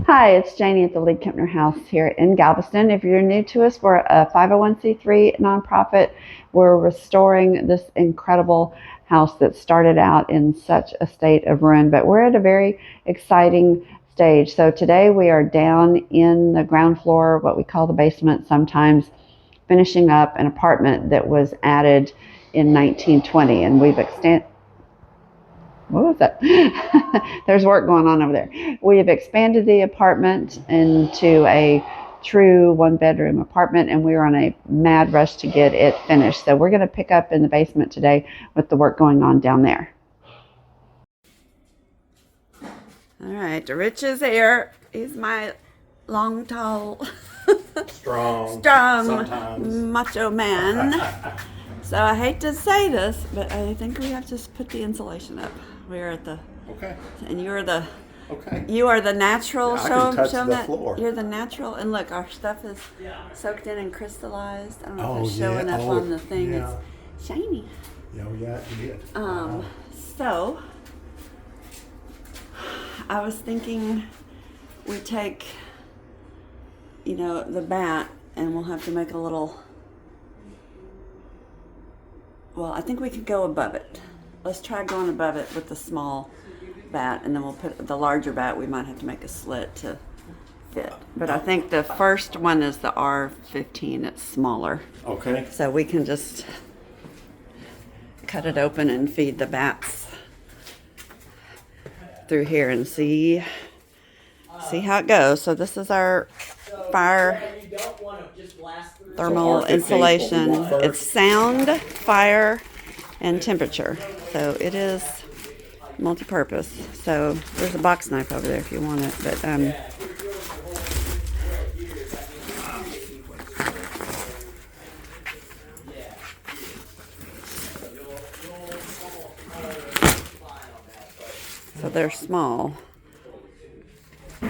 Hi, it's Janie at the League-Kempner House here in Galveston. If you're new to us, we're a 501c3 nonprofit. We're restoring this incredible house that started out in such a state of ruin, but we're at a very exciting stage. So today we are down in the ground floor, what we call the basement sometimes, finishing up an apartment that was added in 1920, and we've extended. What was that? There's work going on over there. We have expanded the apartment into a true one-bedroom apartment, and we're on a mad rush to get it finished. So we're going to pick up in the basement today with the work going on down there. All right, Rich is here. He's my long, tall, strong sometimes macho man. So I hate to say this, but I think we have to just put the insulation up. We're at the and you're the you are the natural. Yeah, show touch them the that floor. You're the natural, and look, our stuff is soaked in and crystallized. I don't know if it's showing up on the thing. Yeah. It's shiny. Yeah, it did. So I was thinking we take, the bat, and we'll have to make a little. Well, I think we could go above it. Let's try going above it with the small bat, and then we'll put the larger bat. We might have to make a slit to fit. But I think the first one is the R15. It's smaller. Okay. So we can just cut it open and feed the bats through here and see how it goes. So this is our fire thermal insulation. It's sound, fire, and temperature. So it is multi-purpose. So there's a box knife over there if you want it. But so they're small. All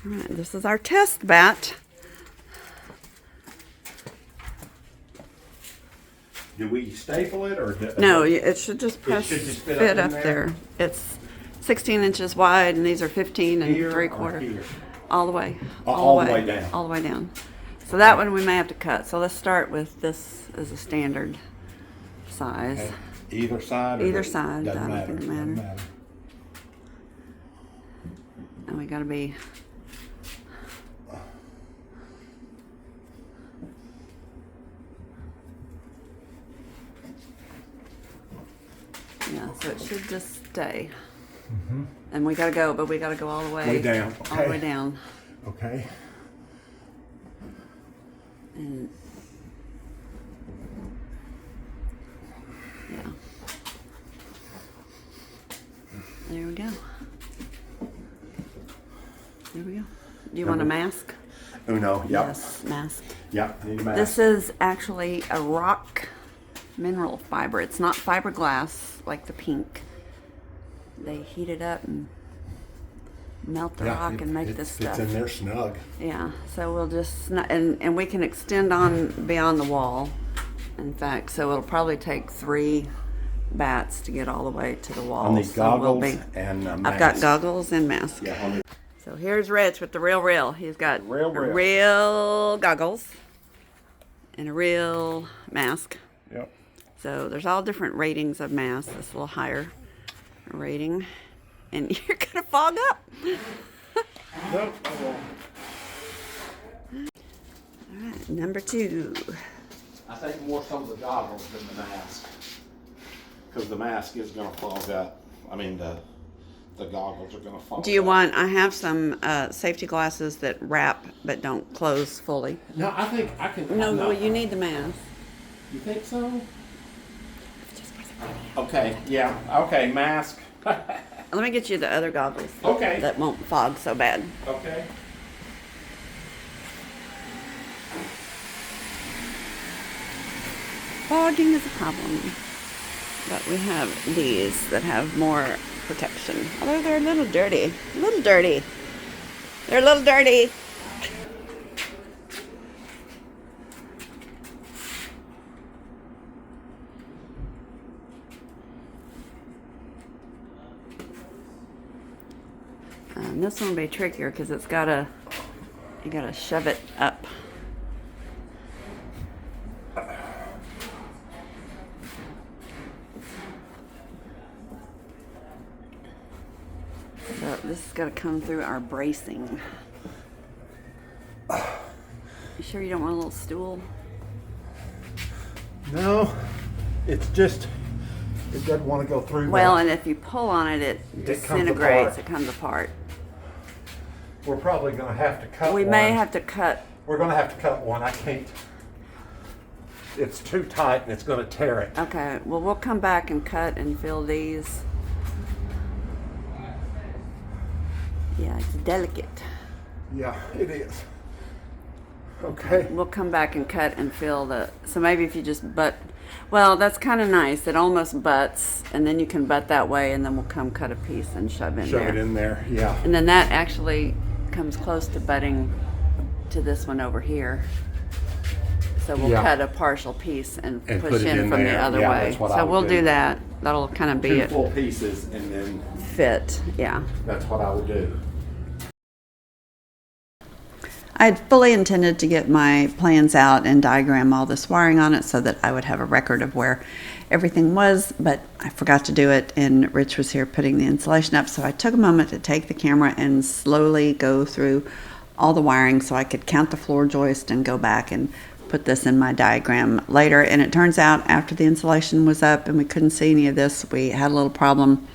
right, this is our test bat. Do we staple it or? No, it should just fit up there. It's 16 inches wide, and these are 15 and 3/4. All the way. All the way down. All the way down. So that one we may have to cut. So let's start with this as a standard size. Okay. Either side? Either side. Doesn't Doesn't matter. And we got to be. Yeah, so it should just stay. Mm-hmm. And we gotta go, but we gotta go all the way. Way down. Okay. All the way down. Okay. And yeah. There we go. There we go. Do you want a mask? Uno, yep. Yes, mask. Yep, I need a mask. This is actually a rock mineral fiber. It's not fiberglass like the pink. They heat it up and melt the rock and make this stuff. It's in there snug. Yeah, so we'll just, and we can extend on beyond the wall, in fact, so it'll probably take 3 bats to get all the way to the wall. I need goggles and mask. I've got goggles and mask. Yeah, so here's Rich with the real. He's got real goggles and a real mask. Yep. So there's all different ratings of masks. This little higher rating, and you're gonna fog up. Nope, I won't. All right, number 2. I think more some of the goggles than the mask, because the mask is going to fog up. I mean, the goggles are going to fog up. Do you want? I have some safety glasses that wrap but don't close fully. No, I think I can. No, well, you need the mask. You think so? Okay, yeah, okay, mask. Let me get you the other goggles. Okay. That won't fog so bad. Okay. Fogging is a problem, but we have these that have more protection. Although they're a little dirty. They're a little dirty. And this one will be trickier because you gotta shove it up. So this is gonna come through our bracing. You sure you don't want a little stool? No, it's just, it doesn't want to go through. Well, and if you pull on it, it disintegrates. It comes apart. We're probably going to have to cut one. We may have to cut. We're going to have to cut one. I can't. It's too tight and it's going to tear it. Okay, well, we'll come back and cut and fill these. Yeah, it's delicate. Yeah, it is. Okay. We'll come back and cut and fill so maybe if you just butt, well, that's kind of nice. It almost butts, and then you can butt that way, and then we'll come cut a piece and shove there. Shove it in there, yeah. And then that actually comes close to butting to this one over here. So we'll cut a partial piece and push in from the other way. So we'll do that. That'll kind of be Two it. full pieces and then Fit, yeah. That's what I would do. I had fully intended to get my plans out and diagram all this wiring on it so that I would have a record of where everything was, but I forgot to do it, and Rich was here putting the insulation up, so I took a moment to take the camera and slowly go through all the wiring so I could count the floor joist and go back and put this in my diagram later. And it turns out after the insulation was up and we couldn't see any of this, we had a little problem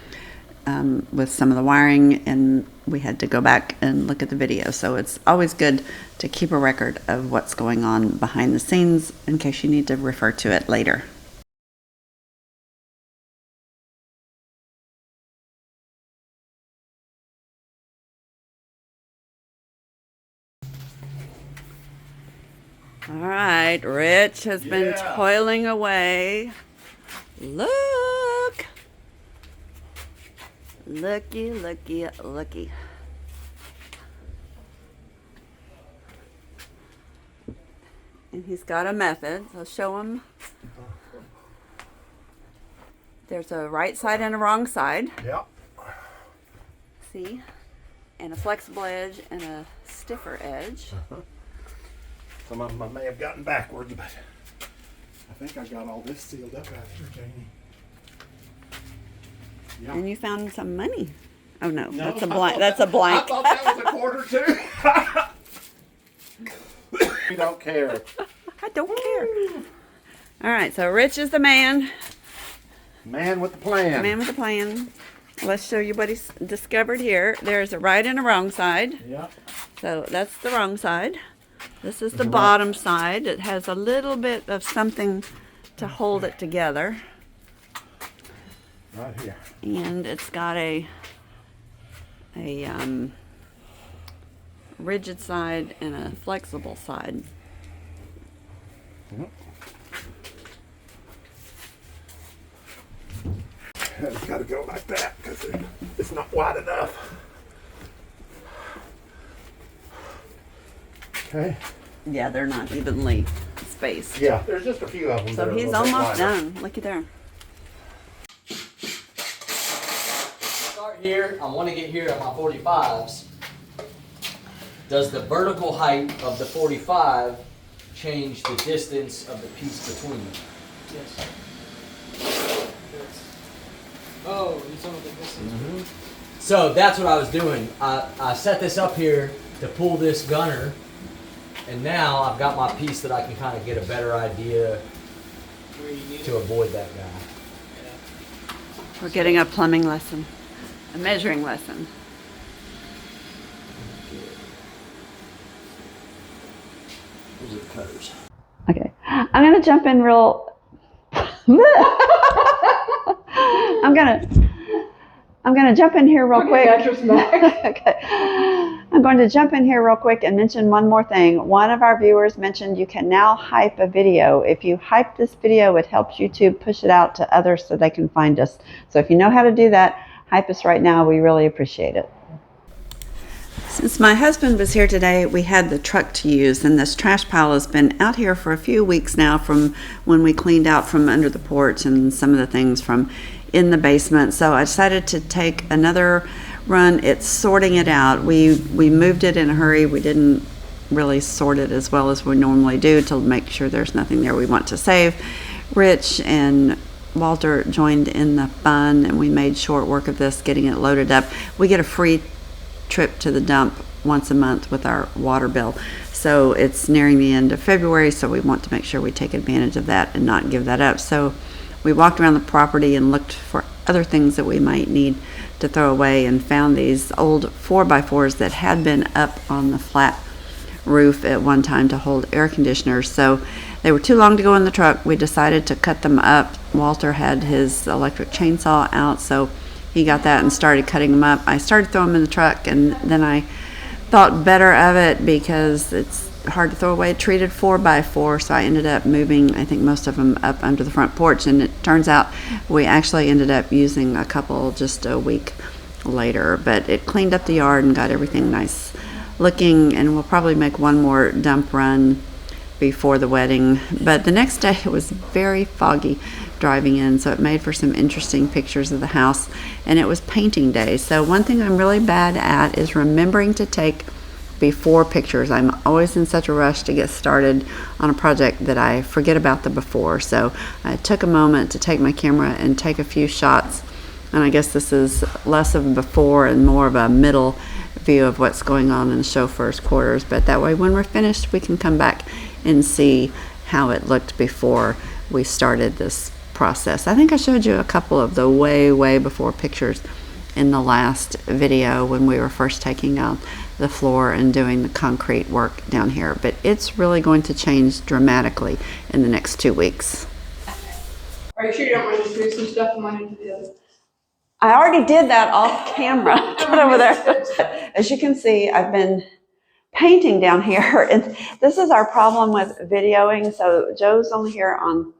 with some of the wiring, and we had to go back and look at the video. So it's always good to keep a record of what's going on behind the scenes in case you need to refer to it later. All right, Rich has been toiling away. Look! Looky, looky, looky. And he's got a method. I'll show him. There's a right side and a wrong side. Yep. See? And a flexible edge and a stiffer edge. Some of them I may have gotten backwards, but I think I got all this sealed up after, Janie. Yeah. And you found some money. Oh no, that's a blank. That's a blank. I thought that was a quarter too. You don't care. I don't care. All right, so Rich is the man. Man with the plan. Man with the plan. Let's show you what he's discovered here. There's a right and a wrong side. Yep. So that's the wrong side. This is the bottom side. It has a little bit of something to hold it together. Right here. And it's got a rigid side and a flexible side. Yep. It's got to go like that because it's not wide enough. Okay. Yeah, they're not evenly spaced. Yeah, there's just a few of them. So he's almost done. Looky there. Start here. I want to get here at my 45s. Does the vertical height of the 45 change the distance of the piece between them? Yes. Oh, you talking about the distance? So that's what I was doing. I set this up here to pull this gunner, and now I've got my piece that I can kind of get a better idea Where you need to it? avoid that guy. Yeah. We're getting a plumbing lesson, a measuring lesson. Those are the cutters. Okay, I'm gonna jump in real. I'm gonna jump in here real quick. Okay. I'm going to jump in here real quick and mention one more thing. One of our viewers mentioned you can now hype a video. If you hype this video, it helps YouTube push it out to others so they can find us. So if you know how to do that, hype us right now. We really appreciate it. Since my husband was here today, we had the truck to use, and this trash pile has been out here for a few weeks now from when we cleaned out from under the porch and some of the things from in the basement. So I decided to take another run. It's sorting it out. We moved it in a hurry. We didn't really sort it as well as we normally do to make sure there's nothing there we want to save. Rich and Walter joined in the fun, and we made short work of this, getting it loaded up. We get a free trip to the dump once a month with our water bill. So it's nearing the end of February, so we want to make sure we take advantage of that and not give that up. So we walked around the property and looked for other things that we might need to throw away, and found these old 4x4s that had been up on the flat roof at one time to hold air conditioners. So they were too long to go in the truck. We decided to cut them up. Walter had his electric chainsaw out, so he got that and started cutting them up. I started throwing them in the truck, and then I thought better of it because it's hard to throw away a treated 4x4, so I ended up moving, I think, most of them up under the front porch, and it turns out we actually ended up using a couple just a week later, but it cleaned up the yard and got everything nice looking, and we'll probably make one more dump run before the wedding. But the next day it was very foggy driving in, so it made for some interesting pictures of the house, and it was painting day. So one thing I'm really bad at is remembering to take before pictures. I'm always in such a rush to get started on a project that I forget about the before. So I took a moment to take my camera and take a few shots, and I guess this is less of a before and more of a middle view of what's going on in the chauffeur's quarters. But that way, when we're finished, we can come back and see how it looked before we started this process. I think I showed you a couple of the way before pictures in the last video when we were first taking out the floor and doing the concrete work down here, but it's really going to change dramatically in the next 2 weeks. Are you sure you don't want to do some stuff from one end to the other? I already did that off camera. Right over there. As you can see, I've been painting down here, and this is our problem with videoing. So Joe's only here on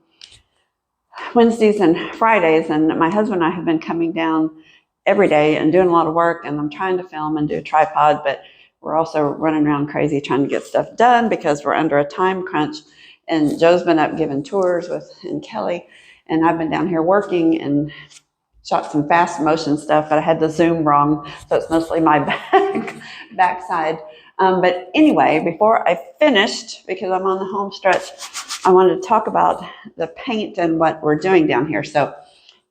Wednesdays and Fridays, and my husband and I have been coming down every day and doing a lot of work, and I'm trying to film and do a tripod, but we're also running around crazy trying to get stuff done because we're under a time crunch. And Joe's been up giving tours and Kelly, and I've been down here working and shot some fast motion stuff, but I had the zoom wrong, so it's mostly my backside. But anyway, before I finished, because I'm on the home stretch, I wanted to talk about the paint and what we're doing down here. So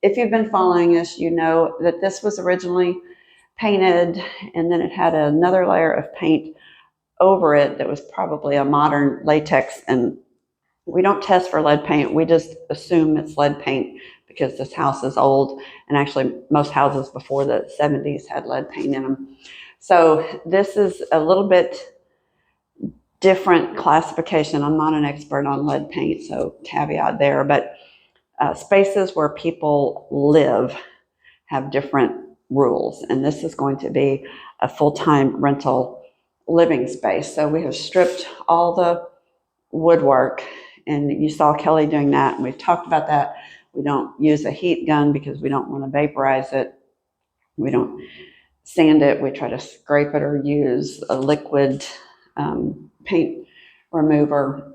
if you've been following us, you know that this was originally painted, and then it had another layer of paint over it that was probably a modern latex. And we don't test for lead paint. We just assume it's lead paint because this house is old, and actually most houses before the 70s had lead paint in them. So this is a little bit different classification. I'm not an expert on lead paint, so caveat there, but spaces where people live have different rules, and this is going to be a full-time rental living space. So we have stripped all the woodwork, and you saw Kelly doing that, and we've talked about that. We don't use a heat gun because we don't want to vaporize it. We don't sand it. We try to scrape it or use a liquid paint remover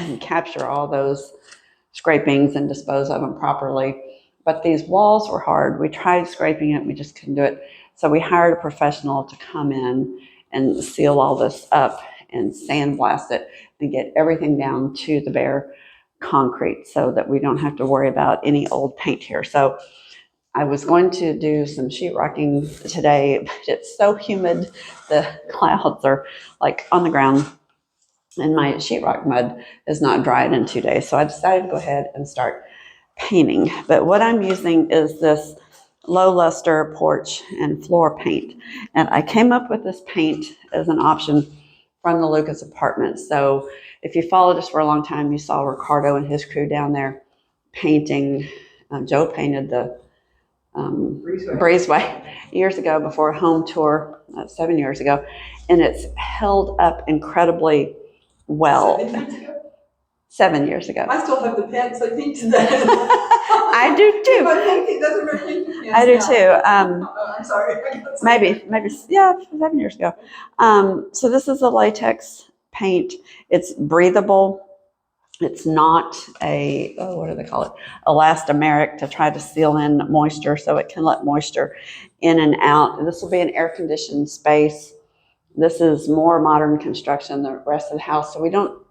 and capture all those scrapings and dispose of them properly. But these walls were hard. We tried scraping it, we just couldn't do it. So we hired a professional to come in and seal all this up and sandblast it and get everything down to the bare concrete so that we don't have to worry about any old paint here. So I was going to do some sheetrocking today, but it's so humid. The clouds are like on the ground, and my sheetrock mud is not dried in 2 days. So I decided to go ahead and start painting. But what I'm using is this low luster porch and floor paint. And I came up with this paint as an option from the Lucas Apartments. So if you followed us for a long time, you saw Ricardo and his crew down there painting. Joe painted the breezeway years ago before a home tour, 7 years ago, and it's held up incredibly well. 7 years ago? 7 years ago. I still have the pants I painted that. I do too. My painting doesn't wear painting pants I do now. too. I'm sorry. Maybe, yeah, 7 years ago. So this is a latex paint. It's breathable. It's not a, oh, what do they call it? Elastomeric to try to seal in moisture so it can let moisture in and out. And this will be an air conditioned space. This is more modern construction than the rest of the house, so we don't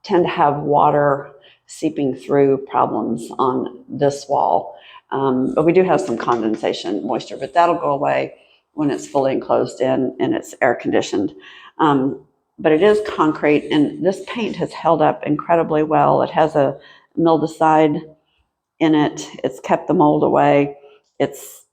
tend to have water seeping through problems on this wall. But we do have some condensation moisture, but that'll go away when it's fully enclosed in and it's air conditioned. But it is concrete, and this paint has held up incredibly well. It has a mildewcide in it. It's kept the mold away. It's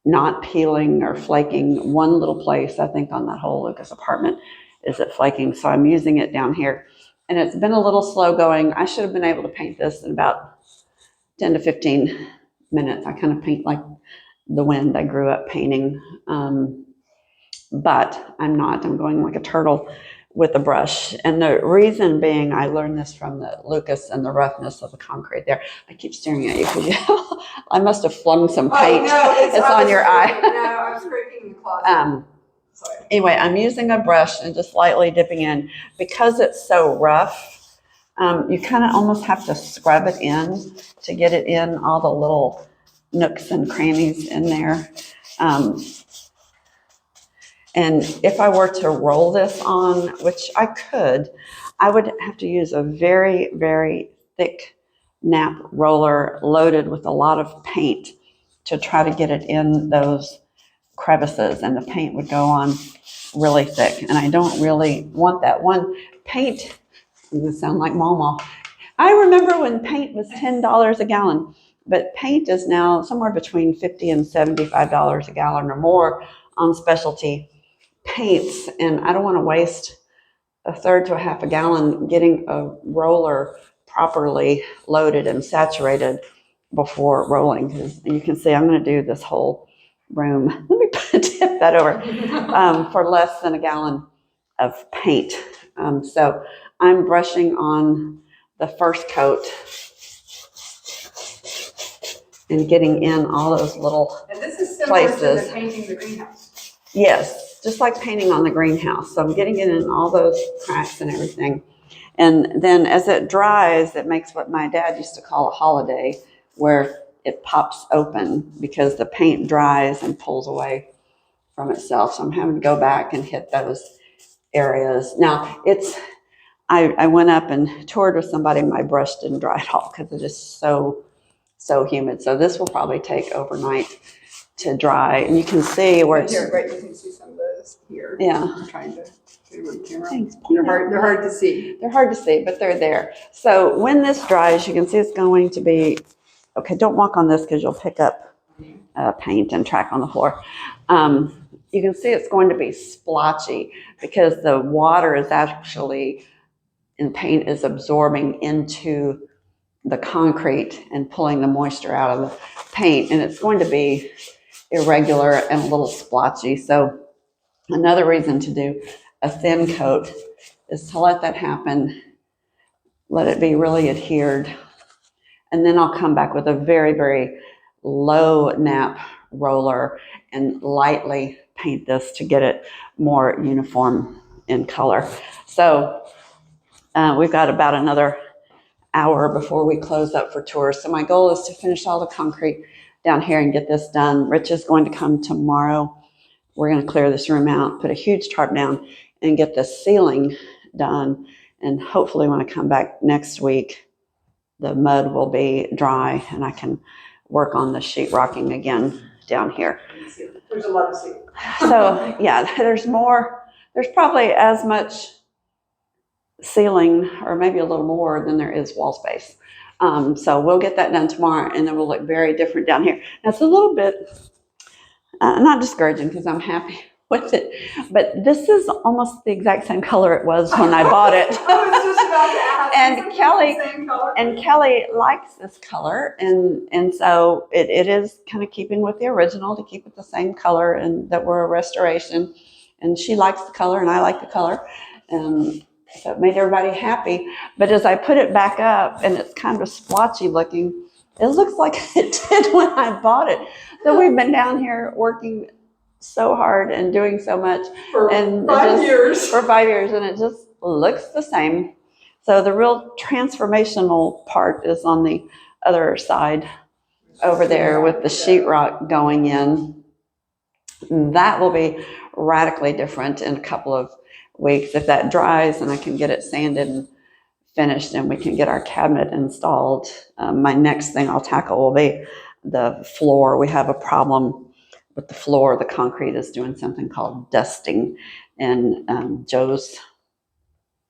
not peeling or flaking. One little place, I think, on that whole Lucas apartment is it flaking. So I'm using it down here. And it's been a little slow going. I should have been able to paint this in about 10 to 15 minutes. I kind of paint like the wind. I grew up painting. But I'm not. I'm going like a turtle with a brush. And the reason being, I learned this from the Lucas and the roughness of the concrete there. I keep staring at you because I must have flung some paint. Oh, no, it's on your eye. No, I was scraping in the closet. Sorry. Anyway, I'm using a brush and just lightly dipping in. Because it's so rough, you kind of almost have to scrub it in to get it in all the little nooks and crannies in there. And if I were to roll this on, which I could, I would have to use a very, very thick nap roller loaded with a lot of paint to try to get it in those crevices, and the paint would go on really thick. And I don't really want that. One, paint, I'm going to sound like Mama. I remember when paint was $10 a gallon, but paint is now somewhere between $50 and $75 a gallon or more on specialty paints, and I don't want to waste a third to a half a gallon getting a roller properly loaded and saturated before rolling. Because you can see I'm going to do this whole room. Let me tip that over for less than a gallon of paint. So I'm brushing on the first coat and getting in all those little And this is similar places. to the painting the greenhouse. Yes, just like painting on the greenhouse. So I'm getting it in all those cracks and everything. And then as it dries, it makes what my dad used to call a holiday, where it pops open because the paint dries and pulls away from itself. So I'm having to go back and hit those areas. Now, I went up and toured with somebody. My brush didn't dry at all because it is so humid. So this will probably take overnight to dry, and you can see where it's. Here, right, you can see some of those here. Yeah. I'm trying to do it on camera. Thanks. They're hard to see. They're hard to see, but they're there. So when this dries, you can see it's going to be, okay, don't walk on this because you'll pick up paint and track on the floor. You can see it's going to be splotchy because the water is actually, and paint is absorbing into the concrete and pulling the moisture out of the paint, and it's going to be irregular and a little splotchy. So another reason to do a thin coat is to let that happen, let it be really adhered, and then I'll come back with a very, very low nap roller and lightly paint this to get it more uniform in color. So we've got about another hour before we close up for tours. So my goal is to finish all the concrete down here and get this done. Rich is going to come tomorrow. We're going to clear this room out, put a huge tarp down, and get the ceiling done. And hopefully when I come back next week, the mud will be dry and I can work on the sheetrocking again down here. There's a lot to see. So yeah, there's probably as much ceiling or maybe a little more than there is wall space. So we'll get that done tomorrow, and then we'll look very different down here. Now it's a little bit not discouraging because I'm happy with it, but this is almost the exact same color it was when I bought it. I was just about to ask. And Kelly, the same color? And Kelly likes this color, and so it is kind of keeping with the original to keep it the same color, and that we're a restoration. And she likes the color, and I like the color, and so it made everybody happy. But as I put it back up, and it's kind of splotchy looking, it looks like it did when I bought it. So we've been down here working so hard and doing so much For and 5 years. for 5 years, and it just looks the same. So the real transformational part is on the other side over there with the sheetrock going in. That will be radically different in a couple of weeks. If that dries and I can get it sanded and finished and we can get our cabinet installed, my next thing I'll tackle will be the floor. We have a problem with the floor. The concrete is doing something called dusting. And Joe's,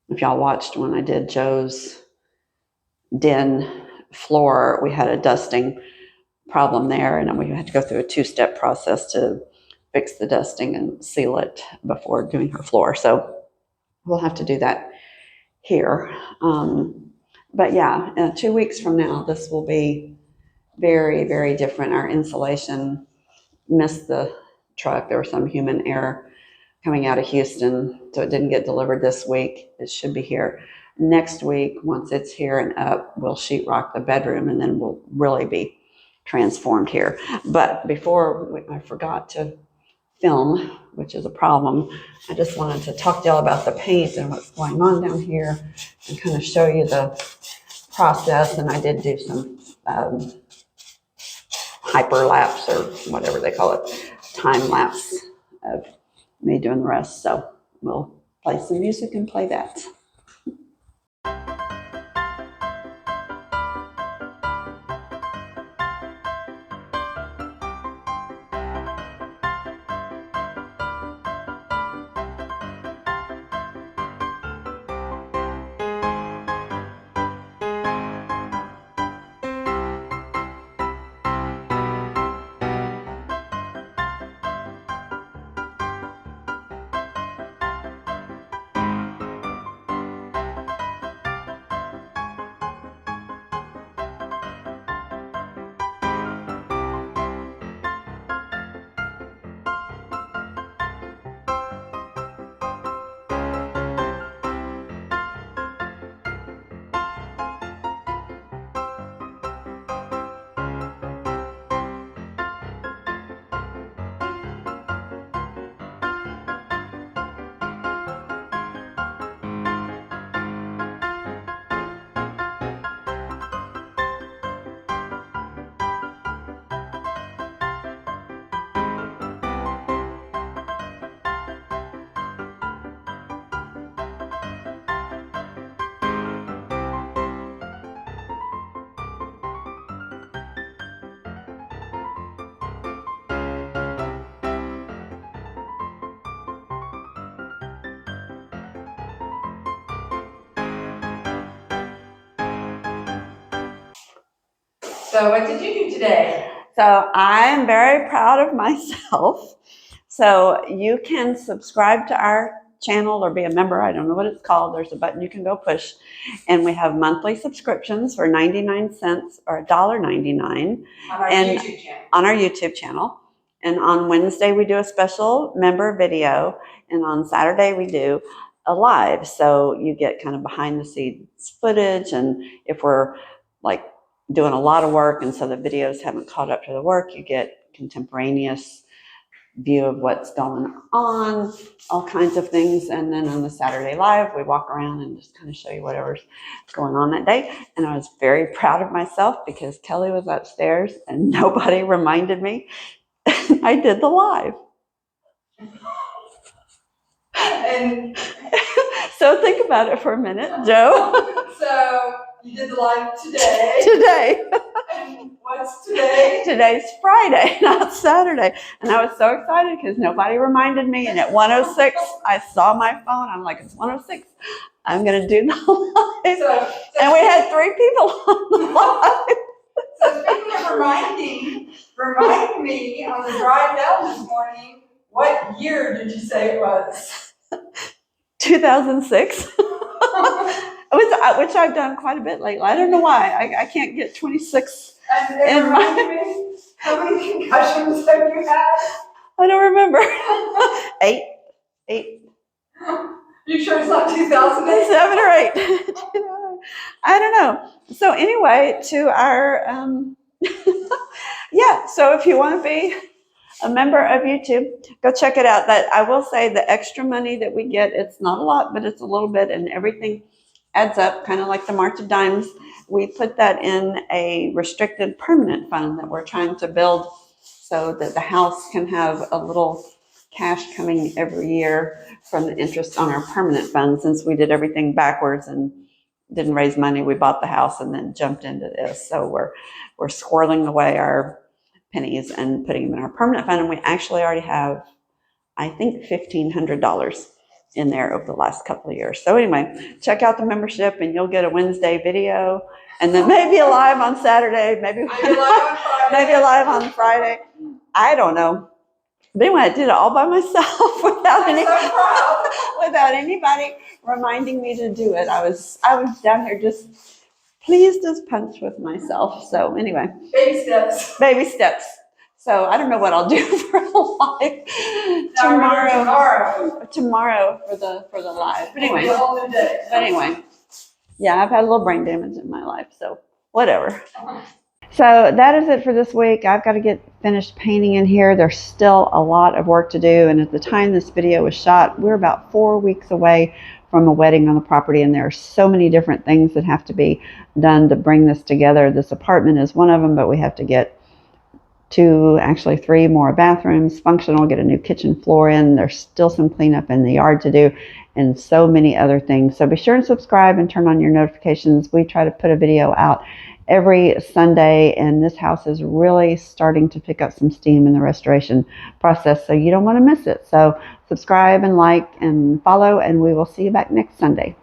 if y'all watched when I did Joe's den floor, we had a dusting problem there, and we had to go through a two-step process to fix the dusting and seal it before doing her floor. So we'll have to do that here. But yeah, 2 weeks from now, this will be very, very different. Our insulation missed the truck. There was some human error coming out of Houston, so it didn't get delivered this week. It should be here next week. Once it's here and up, we'll sheetrock the bedroom, and then we'll really be transformed here. But before I forgot to film, which is a problem, I just wanted to talk to y'all about the paint and what's going on down here and kind of show you the process. And I did do some hyperlapse or whatever they call it, time lapse of me doing the rest. So we'll play some music and play that. So what did you do today? So I'm very proud of myself. So you can subscribe to our channel or be a member. I don't know what it's called. There's a button you can go push. And we have monthly subscriptions for 99 cents or $1.99 On our And- YouTube channel. on our YouTube channel. And on Wednesday, we do a special member video. And on Saturday, we do a live. So you get kind of behind the scenes footage. And if we're like doing a lot of work and so the videos haven't caught up to the work, you get contemporaneous view of what's going on, all kinds of things. And then on the Saturday live, we walk around and just kind of show you whatever's going on that day. And I was very proud of myself because Kelly was upstairs and nobody reminded me. I did the live. And So think about it for a minute, Joe. so you did the live today. Today. And what's today? Today's Friday, not Saturday. And I was so excited because nobody reminded me. And at 1:06, I saw my phone. I'm like, it's 1:06. I'm going to do the live. So And we had 3 people on the live. So speaking of remind me on the drive down this morning, what year did you say it was? 2006. Which I've done quite a bit lately. I don't know why. I can't get 26. And And remind me, how many concussions have you had? I don't remember. 8. You sure it's not 2008? 7 or 8. I don't know. So anyway, to our, yeah, so if you want to be a member of YouTube, go check it out. That I will say the extra money that we get, it's not a lot, but it's a little bit, and everything adds up, kind of like the March of Dimes. We put that in a restricted permanent fund that we're trying to build so that the house can have a little cash coming every year from the interest on our permanent fund. Since we did everything backwards and didn't raise money, we bought the house and then jumped into this. So we're squirreling away our pennies and putting them in our permanent fund, and we actually already have, I think, $1,500 in there over the last couple of years. So anyway, check out the membership and you'll get a Wednesday video, and then maybe a live on Saturday, maybe maybe a live on Friday. I don't know. But anyway, I did it all by myself without without anybody reminding me to do it. I was down here just pleased as punch with myself. So anyway, Baby steps. baby steps. So I don't know what I'll do for a live tomorrow for the live. But anyway, yeah, I've had a little brain damage in my life, so whatever. So that is it for this week. I've got to get finished painting in here. There's still a lot of work to do, and at the time this video was shot, we're about 4 weeks away from a wedding on the property, and there are so many different things that have to be done to bring this together. This apartment is one of them, but we have to get 2, actually 3 more bathrooms functional, get a new kitchen floor in. There's still some cleanup in the yard to do, and so many other things. So be sure and subscribe and turn on your notifications. We try to put a video out every Sunday, and this house is really starting to pick up some steam in the restoration process, so you don't want to miss it. So subscribe and like and follow, and we will see you back next Sunday.